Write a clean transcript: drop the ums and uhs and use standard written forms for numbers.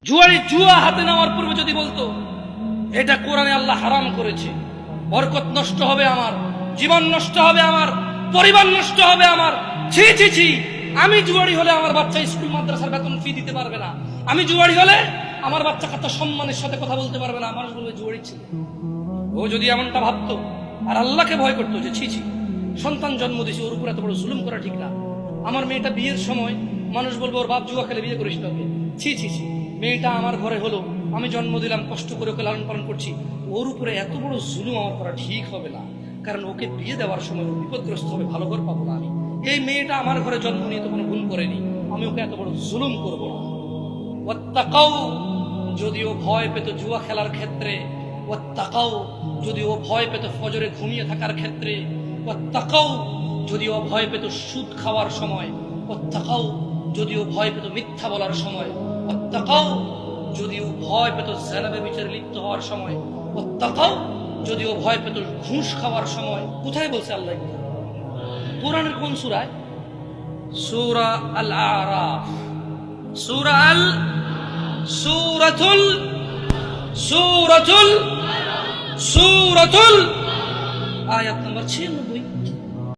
জুয়ারি জুয়া হাতে নেওয়ার পূর্বে যদি বলতো এটা কোরআনে আল্লাহ হারাম করেছে, বরকত নষ্ট হবে আমার, জীবন নষ্ট হবে আমার, পরিবার নষ্ট হবে আমার, ছি ছি ছি, আমি জুয়ারি হলে আমার বাচ্চা স্কুল মাদ্রাসার বেতন ফি দিতে পারবে না, আমি জুয়ারি হলে আমার বাচ্চা কত সম্মানের সাথে কথা বলতে পারবে না, মানুষ বলবে জুয়ারি ছিল। ও যদি এমনটা ভাবতো আর আল্লাহকে ভয় করতো যে ছি ছি, সন্তান জন্ম দিয়েছে, ওর উপর এত বড় জুলুম করা ঠিক না। আমার মেয়েটা বিয়ের সময় মানুষ বলবো ওর বাপ জুয়া খেলে বিয়ে করিস না, ছি ছি ছি, মেয়েটা আমার ঘরে হলো, আমি জন্ম দিলাম, কষ্ট করে ওকে লালন পালন করছি, ওর উপরে এত বড় জুলুম আমার করা ঠিক হবে না, কারণ ওকে বিয়ে দেওয়ার সময় ও বিপদগ্রস্ত হবে, ভালো ঘর পাবো না আমি। এই মেয়েটা আমার ঘরে জন্ম নিয়ে তো কোনো ভুল করেনি, আমি ওকে এত বড় জুলুম করবো না। ওয়াত্তাকাউ, যদিও ভয় পেত জুয়া খেলার ক্ষেত্রে, ওয়াত্তাকাউ যদিও ভয় পেত ফজরে ঘুমিয়ে থাকার ক্ষেত্রে, ওয়াত্তাকাউ যদিও ভয় পেত সুদ খাওয়ার সময়, ওয়াত্তাকাউ যদিও ভয় পেত মিথ্যা বলার সময়, ওয়াত্তাকাউ যদিও ভয় পেত জিনা বিচারে লিপ্ত হওয়ার সময়, ওয়াত্তাকাউ যদিও ভয় পেত ঘুষ খাওয়ার সময়। কোথায় বলছে আল্লাহ? কোরআনের কোন সূরায়? সূরা আল আরাফ, সূরাতুল আয়াত নম্বর 96।